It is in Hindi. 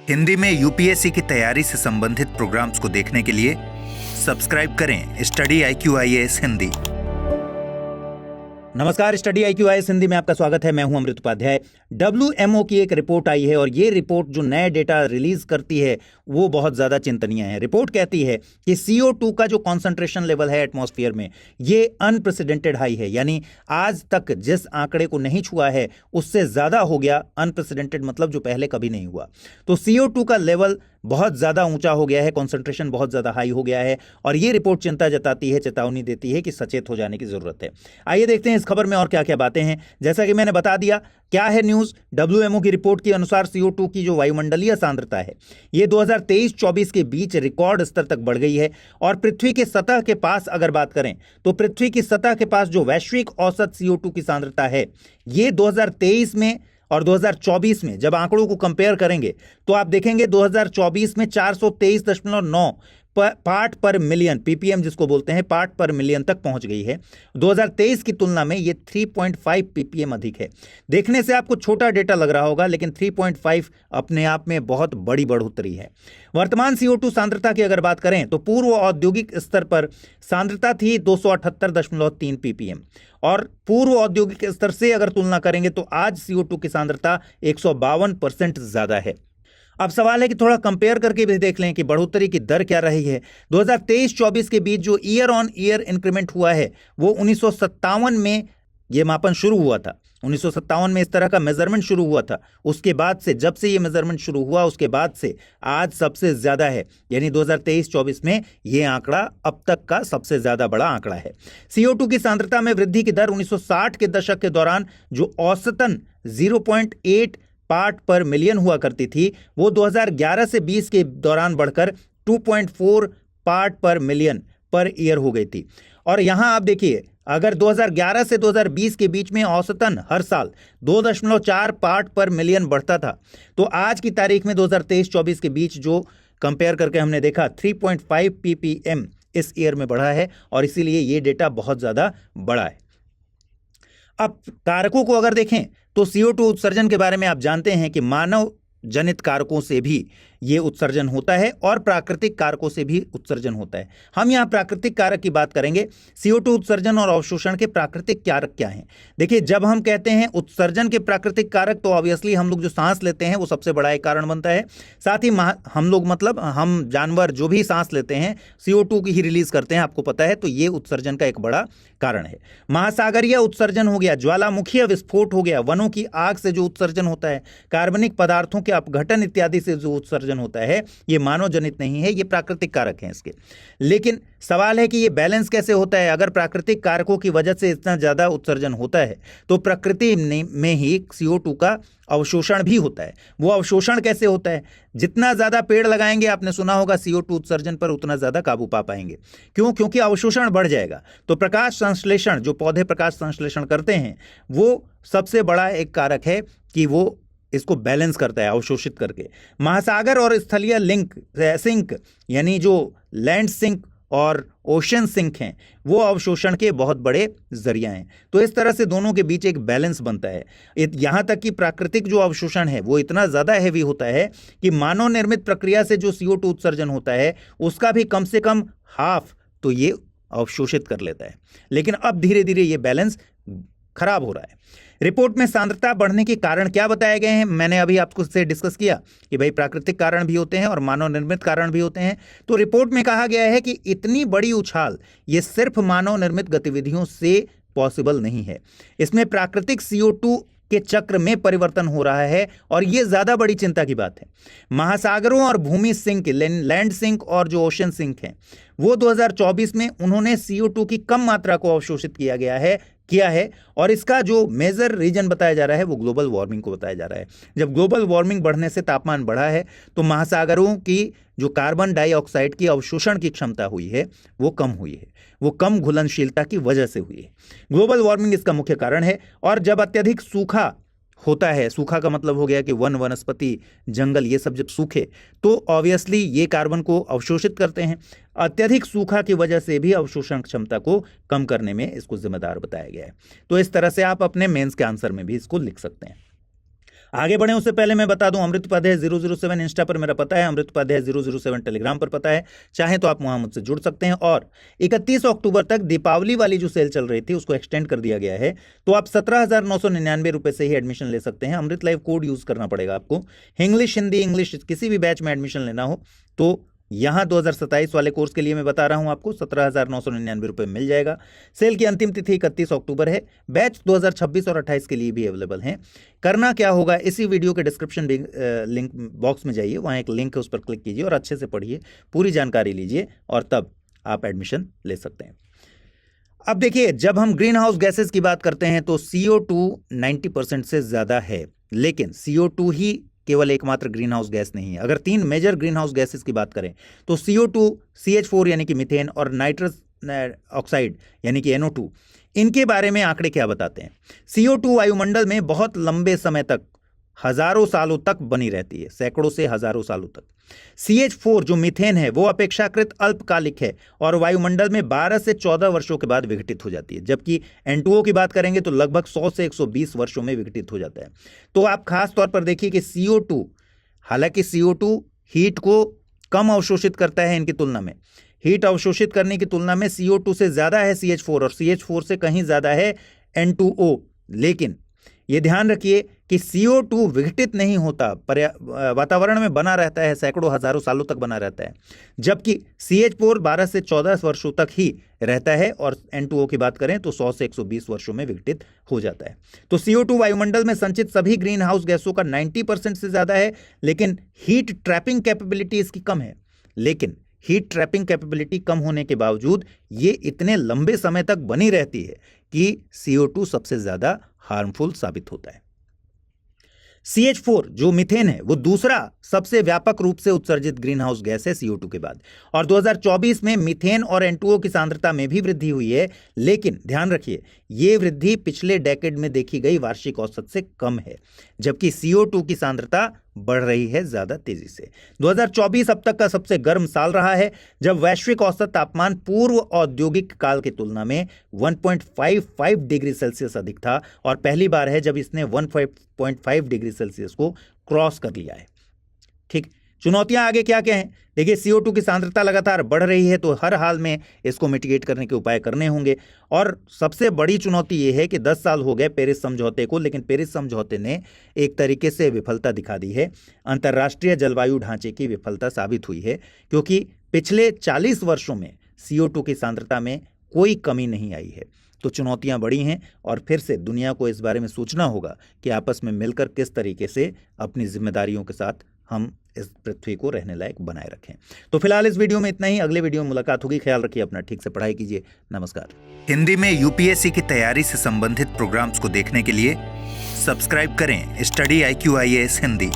हिंदी में यूपीएससी की तैयारी से संबंधित प्रोग्राम्स को देखने के लिए सब्सक्राइब करें स्टडी IQIAS हिंदी। नमस्कार, स्टडी IQIAS हिंदी में आपका स्वागत है। मैं हूं अमृत उपाध्याय। WMO की एक रिपोर्ट आई है और ये रिपोर्ट जो नए डेटा रिलीज करती है वो बहुत ज़्यादा चिंतनीय है। रिपोर्ट कहती है कि CO2 का जो कॉन्सेंट्रेशन लेवल है एटमॉस्फेयर में ये अनप्रेसिडेंटेड हाई है, यानी आज तक जिस आंकड़े को नहीं छुआ है उससे ज़्यादा हो गया। अनप्रेसिडेंटेड मतलब जो पहले कभी नहीं हुआ। तो CO2 का लेवल बहुत ज़्यादा ऊंचा हो गया है, कॉन्सेंट्रेशन बहुत ज़्यादा हाई हो गया है और ये रिपोर्ट चिंता जताती है, चेतावनी देती है कि सचेत हो जाने की ज़रूरत है। आइए देखते हैं इस खबर में और क्या क्या बातें हैं। जैसा कि मैंने बता दिया, क्या है न्यूज़। WMO की रिपोर्ट के अनुसार CO2 की जो वायुमंडलीय सांद्रता है ये 2023-24 के बीच रिकॉर्ड स्तर तक बढ़ गई है और पृथ्वी के सतह के पास अगर बात करें तो पृथ्वी की सतह के पास जो वैश्विक औसत CO2 की सांद्रता है ये 2023 में और 2024 में जब आंकड़ों को कंपेयर करेंगे तो आप देखेंगे 2024 में 423.9 पार्ट पर मिलियन, PPM जिसको बोलते हैं, पार्ट पर मिलियन तक पहुंच गई है। 2023 की तुलना में ये 3.5 PPM अधिक है। देखने से आपको छोटा डेटा लग रहा होगा लेकिन 3.5 अपने आप में बहुत बड़ी बढ़ोतरी है। वर्तमान CO2 सांद्रता की अगर बात करें तो पूर्व औद्योगिक स्तर पर सांद्रता थी 278.3 PPM और पूर्व औद्योगिक स्तर से अगर तुलना करेंगे तो आज CO2 की सांद्रता 152% ज्यादा है। अब सवाल है कि थोड़ा कंपेयर करके भी देख लें कि बढ़ोतरी की दर क्या रही है। 2023-24 के बीच जो ईयर ऑन ईयर इंक्रीमेंट हुआ है वो 1957 में ये मापन शुरू हुआ था। 1957 में इस तरह का मेजरमेंट शुरू हुआ था। उसके बाद से, जब से ये मेजरमेंट शुरू हुआ उसके बाद से आज सबसे ज्यादा है, यानी 2023-24 में ये आंकड़ा अब तक का सबसे ज्यादा बड़ा आंकड़ा है। CO2 की सांद्रता में वृद्धि की दर 1960 के दशक के दौरान जो औसतन 0.8 पार्ट पर मिलियन हुआ करती थी वो 2011 से 20 के दौरान बढ़कर 2.4 पार्ट पर मिलियन पर ईयर हो गई थी। और यहां आप देखिए, अगर 2011 से 2020 के बीच में औसतन हर साल 2.4 पार्ट पर मिलियन बढ़ता था तो आज की तारीख में 2023-24 के बीच जो कंपेयर करके हमने देखा 3.5 PPM इस ईयर में बढ़ा है और इसीलिए ये डेटा बहुत ज़्यादा बड़ा है। अब कारकों को अगर देखें तो CO2 उत्सर्जन के बारे में आप जानते हैं कि मानव जनित कारकों से भी ये उत्सर्जन होता है और प्राकृतिक कारकों से भी उत्सर्जन होता है। हम यहाँ प्राकृतिक कारक की बात करेंगे। CO2 उत्सर्जन और अवशोषण के प्राकृतिक कारक क्या हैं? देखिए, जब हम कहते हैं उत्सर्जन के प्राकृतिक कारक तो ऑब्वियसली हम लोग जो सांस लेते हैं वो सबसे बड़ा एक कारण बनता है। साथ ही हम लोग मतलब हम जानवर जो भी सांस लेते हैं CO2 की ही रिलीज करते हैं, आपको पता है, तो ये उत्सर्जन का एक बड़ा कारण है। महासागरीय उत्सर्जन हो गया, ज्वालामुखीय विस्फोट हो गया, वनों की आग से जो उत्सर्जन होता है, कार्बनिक पदार्थों के अपघटन इत्यादि से जो उत्सर्जन होता है ये मानव जनित नहीं है, ये प्राकृतिक कारक हैं इसके। लेकिन सवाल है कि ये बैलेंस कैसे होता है? अगर प्राकृतिक कारकों की वजह से इतना ज्यादा उत्सर्जन होता है तो प्रकृति में ही CO2 का अवशोषण भी होता है। वो अवशोषण कैसे होता है? जितना ज्यादा पेड़ लगाएंगे, आपने सुना होगा, CO2 उत्सर्जन पर उतना ज्यादा काबू पा पाएंगे। क्यों? क्योंकि अवशोषण बढ़ जाएगा। तो प्रकाश संश्लेषण, जो पौधे प्रकाश संश्लेषण करते हैं, वो सबसे बड़ा एक कारक है कि वो इसको बैलेंस करता है अवशोषित करके। महासागर और स्थलीय सिंक यानी जो लैंड सिंक और ओशन सिंक हैं वो अवशोषण के बहुत बड़े जरिया हैं। तो इस तरह से दोनों के बीच एक बैलेंस बनता है। यहाँ तक कि प्राकृतिक जो अवशोषण है वो इतना ज़्यादा हैवी होता है कि मानव निर्मित प्रक्रिया से जो CO2 उत्सर्जन होता है उसका भी कम से कम हाफ तो ये अवशोषित कर लेता है। लेकिन अब धीरे धीरे ये बैलेंस खराब हो रहा है। रिपोर्ट में सांद्रता बढ़ने के कारण क्या बताए गए हैं? मैंने अभी आपको से डिस्कस किया कि भाई प्राकृतिक कारण भी होते हैं और मानव निर्मित कारण भी होते हैं। तो रिपोर्ट में कहा गया है कि इतनी बड़ी उछाल ये सिर्फ मानव निर्मित गतिविधियों से पॉसिबल नहीं है। इसमें प्राकृतिक CO2 के चक्र में परिवर्तन हो रहा है और यह ज्यादा बड़ी चिंता की बात है। महासागरों और भूमि सिंक, लैंड सिंक और जो ओशन सिंक हैं वो 2024 में उन्होंने CO2 की कम मात्रा को अवशोषित किया है और इसका जो मेजर रीजन बताया जा रहा है वो ग्लोबल वार्मिंग को बताया जा रहा है। जब ग्लोबल वार्मिंग बढ़ने से तापमान बढ़ा है तो महासागरों की जो कार्बन डाइऑक्साइड की अवशोषण की क्षमता हुई है वो कम हुई है, वो कम घुलनशीलता की वजह से हुई है। ग्लोबल वार्मिंग इसका मुख्य कारण है। और जब अत्यधिक सूखा होता है, सूखा का मतलब हो गया कि वनस्पति, जंगल, ये सब जब सूखे तो ऑब्वियसली ये कार्बन को अवशोषित करते हैं। अत्यधिक सूखा की वजह से भी अवशोषण क्षमता को कम करने में इसको जिम्मेदार बताया गया है। तो इस तरह से आप अपने मेंस के आंसर में भी इसको लिख सकते हैं। आगे बढ़े उससे पहले मैं बता दूं, अमृत उपाध्याय 007 इंस्टा पर मेरा पता है, अमृत उपाध्याय 007 टेलीग्राम पर पता है, चाहे तो आप वहां मुझसे जुड़ सकते हैं। और 31 अक्टूबर तक दीपावली वाली जो सेल चल रही थी उसको एक्सटेंड कर दिया गया है, तो आप 17,999 रुपए से ही एडमिशन ले सकते हैं। अमृत लाइव कोड यूज करना पड़ेगा आपको। इंग्लिश, हिंदी, इंग्लिश किसी भी बैच में एडमिशन लेना हो तो यहां 2027 वाले कोर्स के लिए मैं बता रहा हूं आपको 17,999 रुपए मिल जाएगा। सेल की अंतिम तिथि 31 अक्टूबर है। बैच 2026 और 28 के लिए भी अवेलेबल हैं। करना क्या होगा, इसी वीडियो के डिस्क्रिप्शन लिंक बॉक्स में जाइए, वहां एक लिंक है, उस पर क्लिक कीजिए और अच्छे से पढ़िए, पूरी जानकारी लीजिए और तब आप एडमिशन ले सकते हैं। अब देखिए, जब हम ग्रीन हाउस गैसेस की बात करते हैं तो CO2 90% से ज्यादा है, लेकिन CO2 ही केवल एकमात्र ग्रीन हाउस गैस नहीं है। अगर 3 मेजर ग्रीन हाउस गैसेस की बात करें तो CO2, CH4 यानी कि मीथेन और नाइट्रस ऑक्साइड यानी कि NO2, इनके बारे में आंकड़े क्या बताते हैं। CO2 वायुमंडल में बहुत लंबे समय तक, हजारों सालों तक बनी रहती है, सैकड़ों से हजारों सालों तक। CH4 जो मीथेन है वो अपेक्षाकृत अल्पकालिक है और वायुमंडल में 12 से 14 वर्षों के बाद विघटित हो जाती है, जबकि N2O की बात करेंगे तो लगभग 100 से 120 वर्षों में विघटित हो जाता है। तो आप खास तौर पर देखिए कि CO2, हालांकि CO2 हीट को कम अवशोषित करता है, इनकी तुलना में हीट अवशोषित करने की तुलना में CO2 से ज्यादा है CH4 और CH4 से कहीं ज्यादा है N2O। लेकिन यह ध्यान रखिए कि CO2 विघटित नहीं होता, वातावरण में बना रहता है, सैकड़ों हजारों सालों तक बना रहता है, जबकि CH4 12 से 14 वर्षों तक ही रहता है और N2O की बात करें तो 100 से 120 वर्षों में विघटित हो जाता है। तो CO2 वायुमंडल में संचित सभी ग्रीन हाउस गैसों का 90% से ज्यादा है, लेकिन हीट ट्रैपिंग कैपेबिलिटी इसकी कम है। लेकिन हीट ट्रैपिंग कैपेबिलिटी कम होने के बावजूद ये इतने लंबे समय तक बनी रहती है कि CO2 सबसे ज्यादा हार्मफुल साबित होता है। CH4 जो मीथेन है वो दूसरा सबसे व्यापक रूप से उत्सर्जित ग्रीन हाउस गैस है CO2 के बाद, और 2024 में मीथेन और N2O की सांद्रता में भी वृद्धि हुई है, लेकिन ध्यान रखिए ये वृद्धि पिछले डेकेड में देखी गई वार्षिक औसत से कम है, जबकि CO2 की सांद्रता बढ़ रही है ज्यादा तेजी से। 2024 अब तक का सबसे गर्म साल रहा है, जब वैश्विक औसत तापमान पूर्व औद्योगिक काल की तुलना में 1.55 डिग्री सेल्सियस अधिक था और पहली बार है जब इसने 1.5 डिग्री सेल्सियस को क्रॉस कर लिया है। ठीक, चुनौतियां आगे क्या क्या हैं? देखिए, CO2 की सांद्रता लगातार बढ़ रही है, तो हर हाल में इसको मिटिगेट करने के उपाय करने होंगे। और सबसे बड़ी चुनौती यह है कि 10 साल हो गए पेरिस समझौते को, लेकिन पेरिस समझौते ने एक तरीके से विफलता दिखा दी है। अंतर्राष्ट्रीय जलवायु ढांचे की विफलता साबित हुई है, क्योंकि पिछले 40 वर्षों में CO2 की सांद्रता में कोई कमी नहीं आई है। तो चुनौतियां बड़ी हैं और फिर से दुनिया को इस बारे में सोचना होगा कि आपस में मिलकर किस तरीके से अपनी जिम्मेदारियों के साथ हम इस पृथ्वी को रहने लायक बनाए रखें। तो फिलहाल इस वीडियो में इतना ही, अगले वीडियो में मुलाकात होगी। ख्याल रखिए अपना, ठीक से पढ़ाई कीजिए। नमस्कार। हिंदी में UPSC की तैयारी से संबंधित प्रोग्राम्स को देखने के लिए सब्सक्राइब करें स्टडी IQ IAS हिंदी।